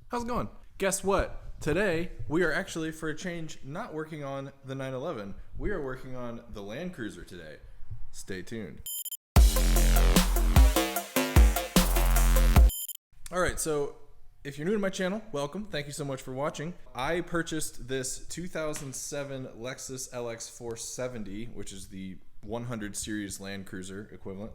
How's it going? Guess what? Today, we are actually, for a change, not working on the 911. We are working on the Land Cruiser today. Stay tuned. Alright, so if you're new to my channel, welcome. Thank you so much for watching. I purchased this 2007 Lexus LX470, which is the 100 series Land Cruiser equivalent,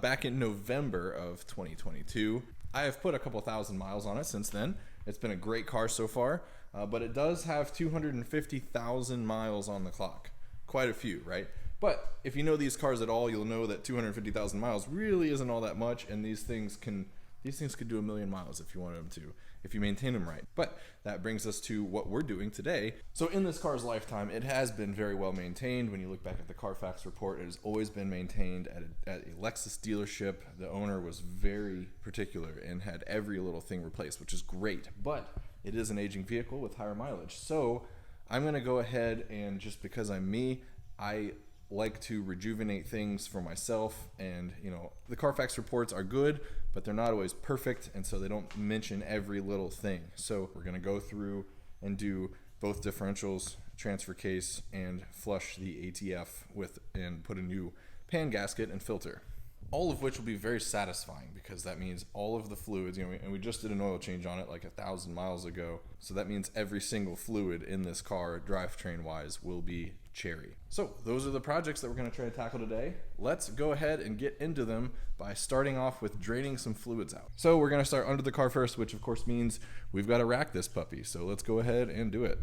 back in November of 2022. I have put a couple thousand miles on it since then. It's been a great car so far, but it does have 250,000 miles on the clock. Quite a few, right? But if you know these cars at all, you'll know that 250,000 miles really isn't all that much, and these things could do 1,000,000 miles if you wanted them to, if you maintain them right. But that brings us to what we're doing today. So in this car's lifetime, it has been very well maintained. When you look back at the Carfax report, it has always been maintained at a Lexus dealership. The owner was very particular and had every little thing replaced, which is great. But it is an aging vehicle with higher mileage. So I'm going to go ahead and, just because I'm me, I like to rejuvenate things for myself. And you know, the Carfax reports are good, but they're not always perfect, and so they don't mention every little thing. So we're gonna go through and do both differentials, transfer case, and flush the ATF and put a new pan gasket and filter. All of which will be very satisfying, because that means all of the fluids, you know, and we just did an oil change on it like 1,000 miles ago. So that means every single fluid in this car, drivetrain wise, will be cherry. So those are the projects that we're going to try to tackle today. Let's go ahead and get into them by starting off with draining some fluids out. So we're going to start under the car first, which of course means we've got to rack this puppy. So let's go ahead and do it.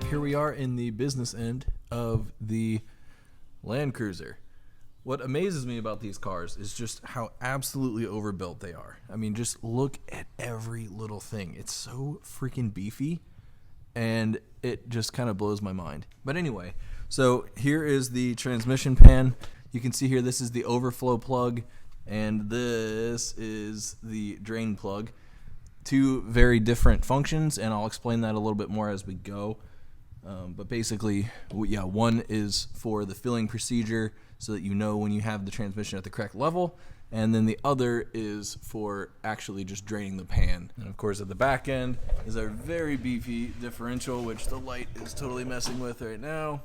Here we are in the business end of the Land Cruiser. What amazes me about these cars is just how absolutely overbuilt they are. I mean, just look at every little thing. It's so freaking beefy, and it just kind of blows my mind. But anyway, so here is the transmission pan. You can see here, this is the overflow plug, and this is the drain plug. Two very different functions, and I'll explain that a little bit more as we go. But basically, yeah, one is for the filling procedure so that you know when you have the transmission at the correct level, and then the other is for actually just draining the pan. And of course, at the back end is our very beefy differential, which the light is totally messing with right now.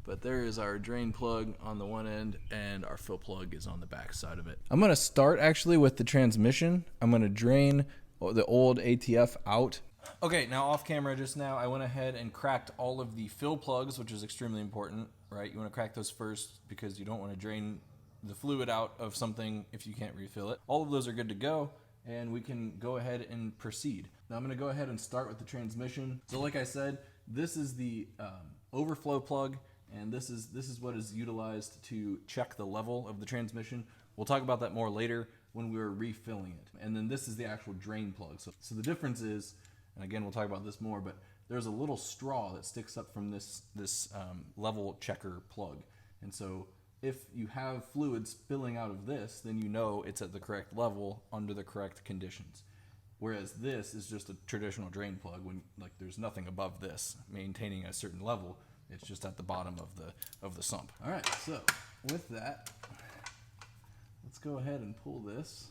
But there is our drain plug on the one end, and our fill plug is on the back side of it. I'm going to start actually with the transmission. I'm going to drain the old ATF out. Okay, now off camera just now, I went ahead and cracked all of the fill plugs, which is extremely important, right? You want to crack those first because you don't want to drain the fluid out of something if you can't refill it. All of those are good to go, and we can go ahead and proceed. Now I'm going to go ahead and start with the transmission. So like I said, this is the overflow plug, and this is what is utilized to check the level of the transmission. We'll talk about that more later when we're refilling it. And then this is the actual drain plug. So the difference is, and again, we'll talk about this more, but there's a little straw that sticks up from this level checker plug. And so if you have fluid spilling out of this, then you know it's at the correct level under the correct conditions. Whereas this is just a traditional drain plug when, like, there's nothing above this maintaining a certain level. It's just at the bottom of the sump. All right, so with that, let's go ahead and pull this.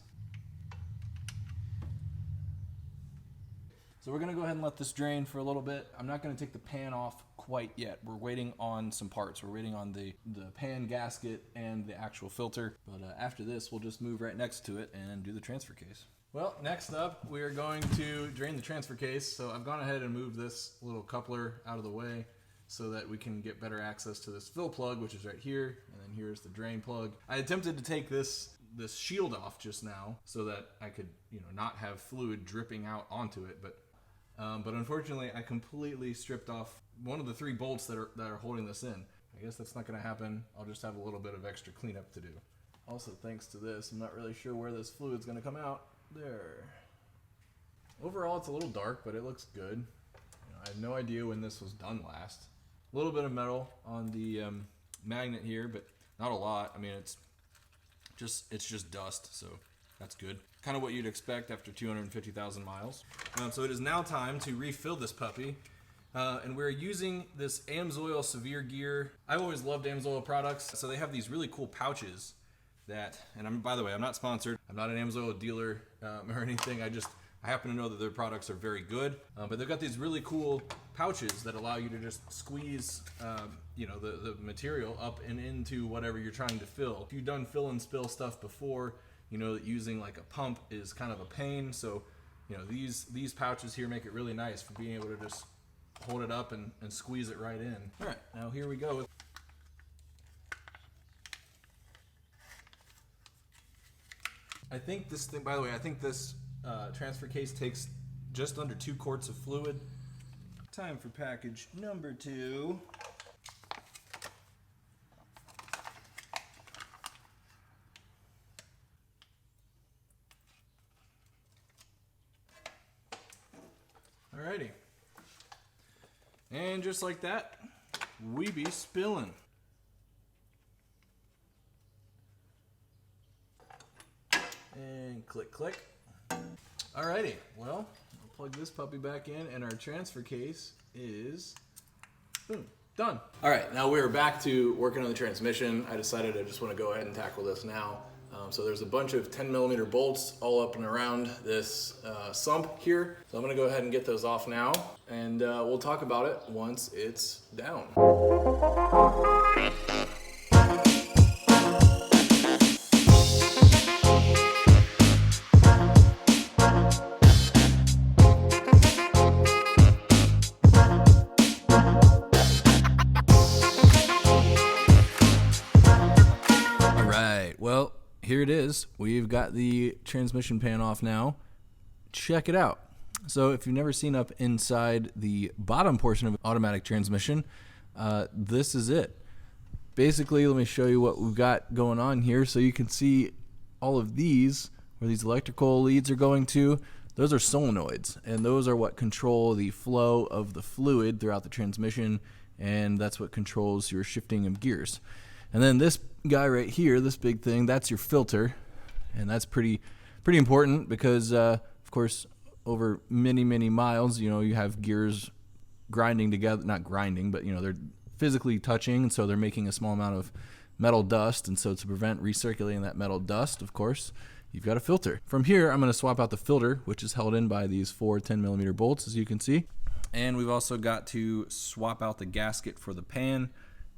So we're going to go ahead and let this drain for a little bit. I'm not going to take the pan off quite yet. We're waiting on some parts. We're waiting on the pan gasket and the actual filter. But after this, we'll just move right next to it and do the transfer case. Well, next up, we are going to drain the transfer case. So I've gone ahead and moved this little coupler out of the way so that we can get better access to this fill plug, which is right here. And then here's the drain plug. I attempted to take this shield off just now so that I could, not have fluid dripping out onto it. But unfortunately, I completely stripped off one of the 3 bolts that are holding this in. I guess that's not going to happen. I'll just have a little bit of extra cleanup to do. Also, thanks to this, I'm not really sure where this fluid's going to come out. There. Overall, it's a little dark, but it looks good. I have no idea when this was done last. A little bit of metal on the magnet here, but not a lot. I mean, it's just dust, so that's good. Kind of what you'd expect after 250,000 miles. So it is now time to refill this puppy. And we're using this AMSOIL Severe Gear. I've always loved AMSOIL products. So they have these really cool pouches that, and by the way, I'm not sponsored. I'm not an AMSOIL dealer or anything. I happen to know that their products are very good, but they've got these really cool pouches that allow you to just squeeze, the material up and into whatever you're trying to fill. If you've done fill and spill stuff before, you know that using like a pump is kind of a pain. So, these pouches here make it really nice for being able to just hold it up and squeeze it right in. All right, now here we go. I think this thing, by the way, transfer case takes just under 2 quarts of fluid. Time for package number 2. Alrighty. And just like that, we be spilling. And click, click. Alrighty, well, I'll plug this puppy back in and our transfer case is, boom, done. Alright, now we're back to working on the transmission. I decided I just want to go ahead and tackle this now. So there's a bunch of 10mm bolts all up and around this sump here. So I'm going to go ahead and get those off now, and we'll talk about it once it's down. Well, here it is. We've got the transmission pan off now. Check it out. So if you've never seen up inside the bottom portion of an automatic transmission, this is it. Basically, let me show you what we've got going on here. So you can see all of these, where these electrical leads are going to, those are solenoids, and those are what control the flow of the fluid throughout the transmission, and that's what controls your shifting of gears. And then this guy right here, this big thing, that's your filter, and that's pretty important because, of course, over many miles, you have gears grinding together, not grinding, but they're physically touching, and so they're making a small amount of metal dust, and so to prevent recirculating that metal dust, of course, you've got a filter. From here, I'm going to swap out the filter, which is held in by these 4 10mm bolts, as you can see, and we've also got to swap out the gasket for the pan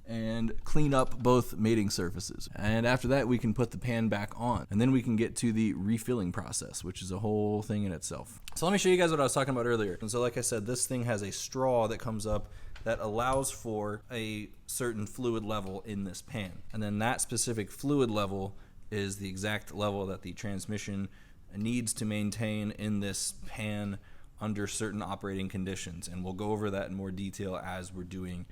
and clean up both mating surfaces. And after that, we can put the pan back on, and then we can get to the refilling process, which is a whole thing in itself. So let me show you guys what I was talking about earlier. And so like I said, this thing has a straw that comes up that allows for a certain fluid level in this pan. And then that specific fluid level is the exact level that the transmission needs to maintain in this pan under certain operating conditions. And we'll go over that in more detail as we're doing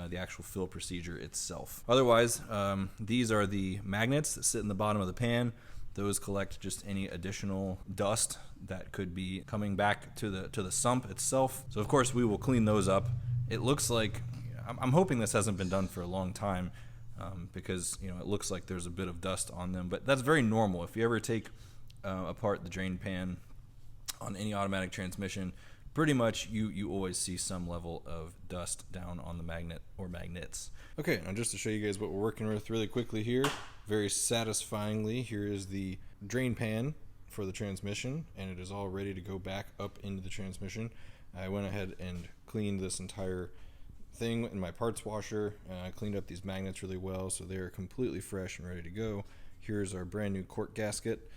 the actual fill procedure itself. Otherwise, these are the magnets that sit in the bottom of the pan. Those collect just any additional dust that could be coming back to the sump itself. So of course we will clean those up. It looks like, I'm hoping this hasn't been done for a long time, because it looks like there's a bit of dust on them, but that's very normal. If you ever take apart the drain pan on any automatic transmission, pretty much you always see some level of dust down on the magnet or magnets. Okay, now just to show you guys what we're working with really quickly here, very satisfyingly, here is the drain pan for the transmission, and it is all ready to go back up into the transmission. I went ahead and cleaned this entire thing in my parts washer. I cleaned up these magnets really well, so they are completely fresh and ready to go. Here's our brand new cork gasket.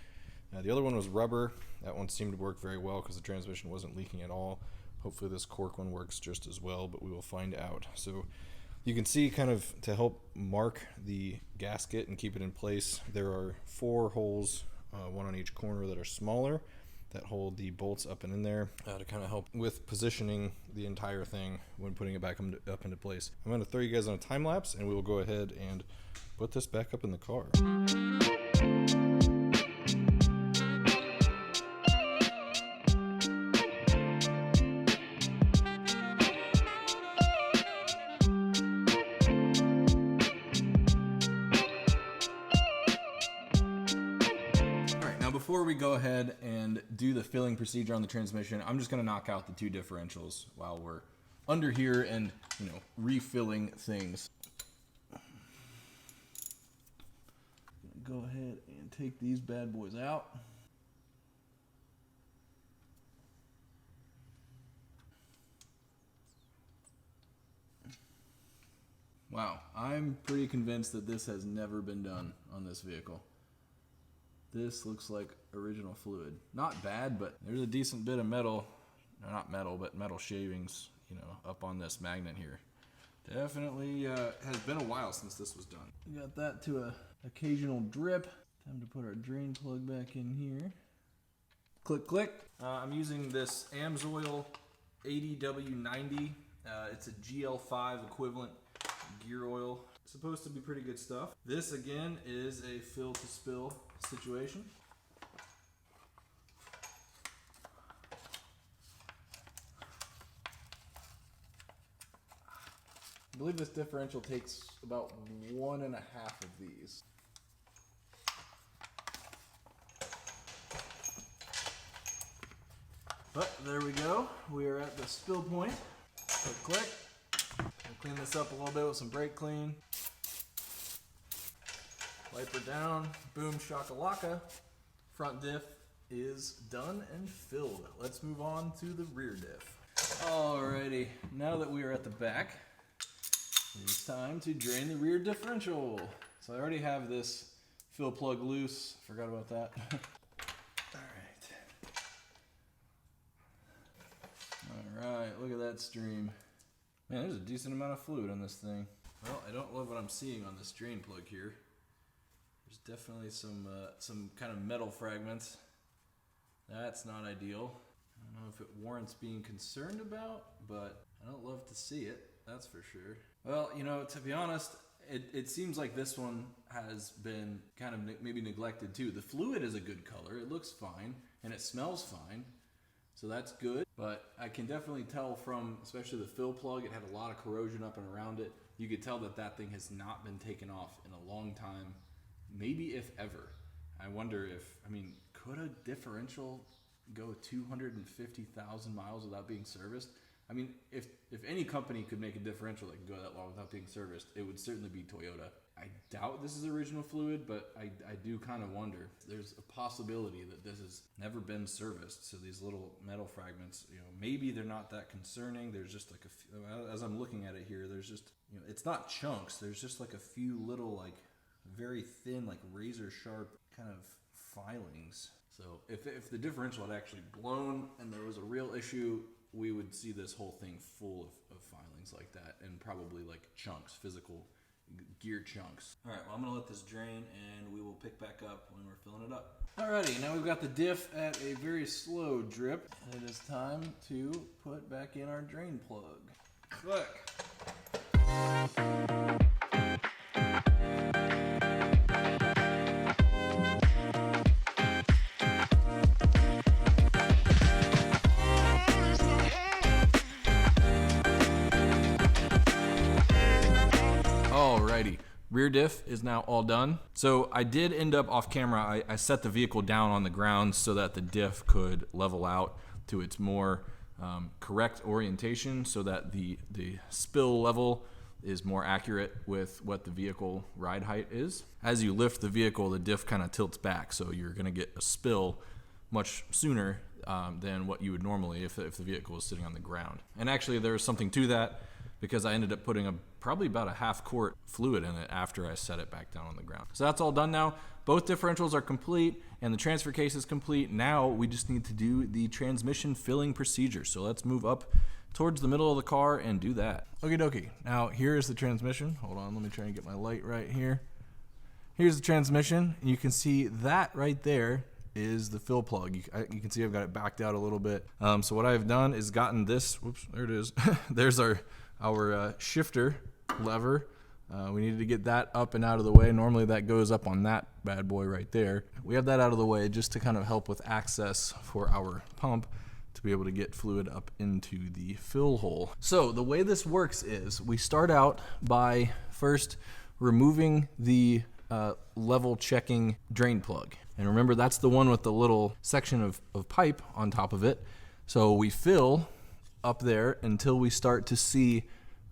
The other one was rubber. That one seemed to work very well because the transmission wasn't leaking at all. Hopefully this cork one works just as well, but we will find out. So you can see, kind of to help mark the gasket and keep it in place, there are 4 holes, one on each corner, that are smaller, that hold the bolts up and in there to kind of help with positioning the entire thing when putting it back up into place. I'm going to throw you guys on a time lapse, and we will go ahead and put this back up in the car. Before we go ahead and do the filling procedure on the transmission, I'm just going to knock out the 2 differentials while we're under here and, you know, refilling things. Go ahead and take these bad boys out. Wow, I'm pretty convinced that this has never been done on this vehicle. This looks like original fluid. Not bad, but there's a decent bit of metal, or not metal, but metal shavings, you know, up on this magnet here. Definitely has been a while since this was done. We got that to a occasional drip. Time to put our drain plug back in here. Click, click. I'm using this AMSOIL 80W90. It's a GL5 equivalent gear oil. It's supposed to be pretty good stuff. This again is a fill to spill situation. I believe this differential takes about 1.5 of these. But there we go. We are at the spill point. Click, click. We'll clean this up a little bit with some brake clean. Wiper down. Boom, shakalaka. Front diff is done and filled. Let's move on to the rear diff. Alrighty, now that we are at the back, it's time to drain the rear differential. So I already have this fill plug loose. Forgot about that. Alright, look at that stream. Man, there's a decent amount of fluid on this thing. Well, I don't love what I'm seeing on this drain plug here. There's definitely some kind of metal fragments. That's not ideal. I don't know if it warrants being concerned about, but I don't love to see it, that's for sure. Well, you know, to be honest, it seems like this one has been kind of maybe neglected too. The fluid is a good color, it looks fine, and it smells fine. So that's good, but I can definitely tell from, especially the fill plug, it had a lot of corrosion up and around it. You could tell that that thing has not been taken off in a long time, maybe if ever. I wonder if, I mean, could a differential go 250,000 miles without being serviced? I mean, if any company could make a differential that could go that long without being serviced, it would certainly be Toyota. I doubt this is original fluid, but I do kind of wonder. There's a possibility that this has never been serviced, so these little metal fragments, you know, maybe they're not that concerning. There's just like a few, as I'm looking at it here, there's just, you know, it's not chunks. There's just like a few little, like, very thin, like razor sharp kind of filings. So if the differential had actually blown and there was a real issue, we would see this whole thing full of filings like that, and probably like chunks, physical gear chunks. All right, well, I'm gonna let this drain and we will pick back up when we're filling it up. Alrighty, now we've got the diff at a very slow drip. It is time to put back in our drain plug. Click. Alrighty, rear diff is now all done. So I did end up off camera, I set the vehicle down on the ground so that the diff could level out to its more correct orientation, so that the spill level is more accurate with what the vehicle ride height is. As you lift the vehicle, the diff kind of tilts back, so you're gonna get a spill much sooner than what you would normally if the vehicle was sitting on the ground. And actually there's something to that, because I ended up putting probably about a half quart fluid in it after I set it back down on the ground. So that's all done now. Both differentials are complete and the transfer case is complete. Now we just need to do the transmission filling procedure. So let's move up towards the middle of the car and do that. Okie dokie. Now here is the transmission. Hold on, let me try and get my light right here. Here's the transmission, and you can see that right there is the fill plug. You can see I've got it backed out a little bit. So what I've done is gotten this, whoops, there it is. There's our shifter lever. We needed to get that up and out of the way. Normally that goes up on that bad boy right there. We have that out of the way just to kind of help with access for our pump to be able to get fluid up into the fill hole. So the way this works is we start out by first removing the level checking drain plug. And remember, that's the one with the little section of pipe on top of it. So we fill up there until we start to see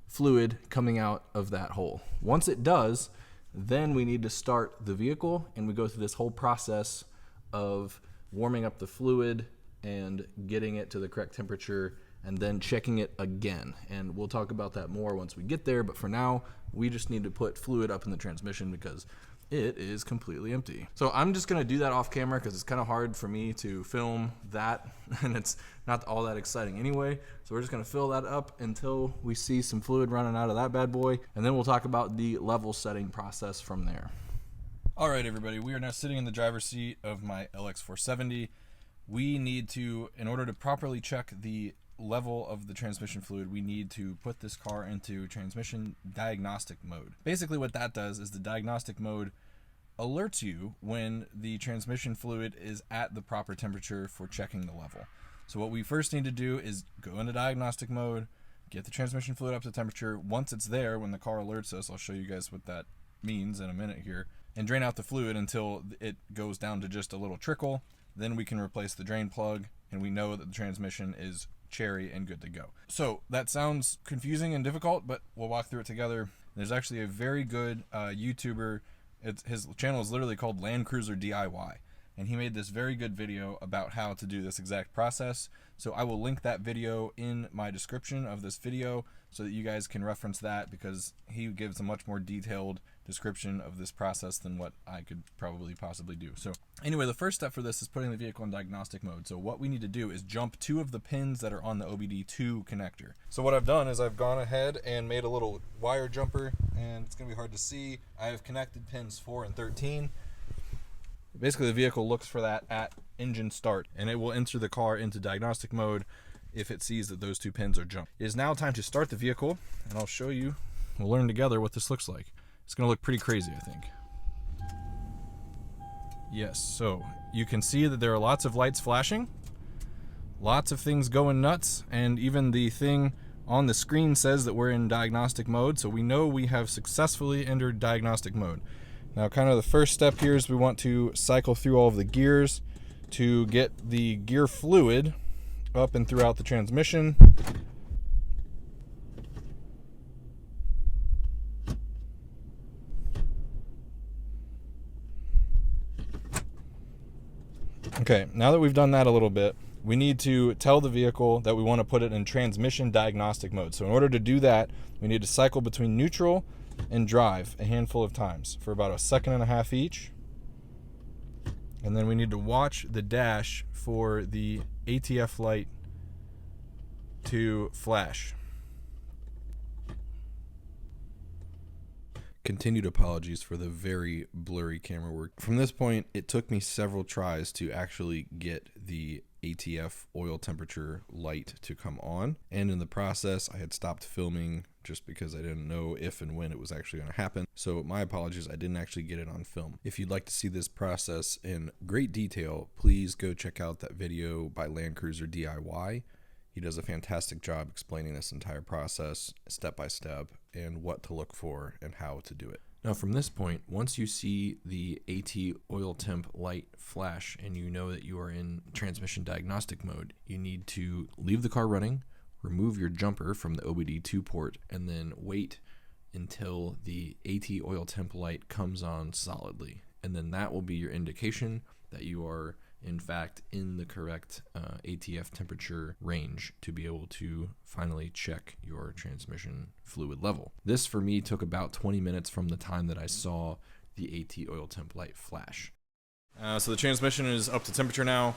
fluid coming out of that hole. Once it does, then we need to start the vehicle, and we go through this whole process of warming up the fluid and getting it to the correct temperature and then checking it again. And we'll talk about that more once we get there, but for now, we just need to put fluid up in the transmission because it is completely empty. So I'm just gonna do that off camera because it's kind of hard for me to film that and it's not all that exciting anyway. So we're just gonna fill that up until we see some fluid running out of that bad boy, and then we'll talk about the level setting process from there. All right, everybody, we are now sitting in the driver's seat of my LX470. We need to, in order to properly check the level of the transmission fluid, we need to put this car into transmission diagnostic mode. Basically what that does is the diagnostic mode alerts you when the transmission fluid is at the proper temperature for checking the level. So what we first need to do is go into diagnostic mode, get the transmission fluid up to temperature. Once it's there, when the car alerts us, I'll show you guys what that means in a minute here, and drain out the fluid until it goes down to just a little trickle. Then we can replace the drain plug, and we know that the transmission is cherry and good to go. So that sounds confusing and difficult, but we'll walk through it together. There's actually a very good YouTuber. His channel is literally called LandCruiserDIY, and he made this very good video about how to do this exact process. So I will link that video in my description of this video so that you guys can reference that, because he gives a much more detailed description of this process than what I could probably possibly do. So anyway, the first step for this is putting the vehicle in diagnostic mode. So what we need to do is jump 2 of the pins that are on the OBD2 connector. So what I've done is I've gone ahead and made a little wire jumper, and it's gonna be hard to see. I have connected pins 4 and 13. Basically the vehicle looks for that at engine start, and it will enter the car into diagnostic mode if it sees that those 2 pins are jumped. It is now time to start the vehicle, and I'll show you, we'll learn together what this looks like. It's gonna look pretty crazy, I think. Yes, so you can see that there are lots of lights flashing, lots of things going nuts, and even the thing on the screen says that we're in diagnostic mode, so we know we have successfully entered diagnostic mode. Now, kind of the first step here is we want to cycle through all of the gears to get the gear fluid up and throughout the transmission. Okay, now that we've done that a little bit, we need to tell the vehicle that we want to put it in transmission diagnostic mode. So in order to do that, we need to cycle between neutral and drive a handful of times for about 1.5 seconds each. And then we need to watch the dash for the ATF light to flash. Continued apologies for the very blurry camera work. From this point, it took me several tries to actually get the ATF oil temperature light to come on, and in the process I had stopped filming just because I didn't know if and when it was actually going to happen. So my apologies, I didn't actually get it on film. If you'd like to see this process in great detail, please go check out that video by LandCruiserDIY. He does a fantastic job explaining this entire process step by step and what to look for and how to do it. Now from this point, once you see the AT oil temp light flash and you know that you are in transmission diagnostic mode, you need to leave the car running, remove your jumper from the OBD2 port, and then wait until the AT oil temp light comes on solidly. And then that will be your indication that you are in fact in the correct ATF temperature range to be able to finally check your transmission fluid level. This for me took about 20 minutes from the time that I saw the AT oil temp light flash. So the transmission is up to temperature now.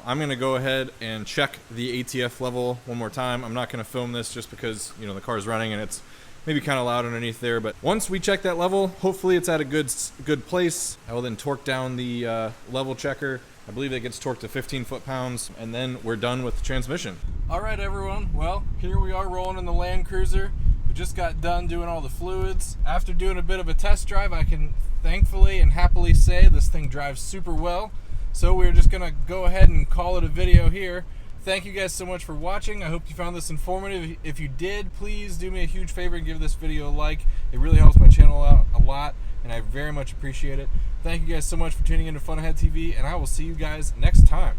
I'm going to go ahead and check the ATF level one more time. I'm not going to film this just because, you know, the car is running and it's maybe kind of loud underneath there, but once we check that level, hopefully it's at a good place. I will then torque down the level checker. I believe it gets torqued to 15 foot-pounds, and then we're done with the transmission. All right, everyone. Well, here we are rolling in the Land Cruiser. We just got done doing all the fluids. After doing a bit of a test drive, I can thankfully and happily say this thing drives super well. So we're just gonna go ahead and call it a video here. Thank you guys so much for watching. I hope you found this informative. If you did, please do me a huge favor and give this video a like. It really helps my channel out a lot, and I very much appreciate it. Thank you guys so much for tuning into Fun Ahead TV, and I will see you guys next time.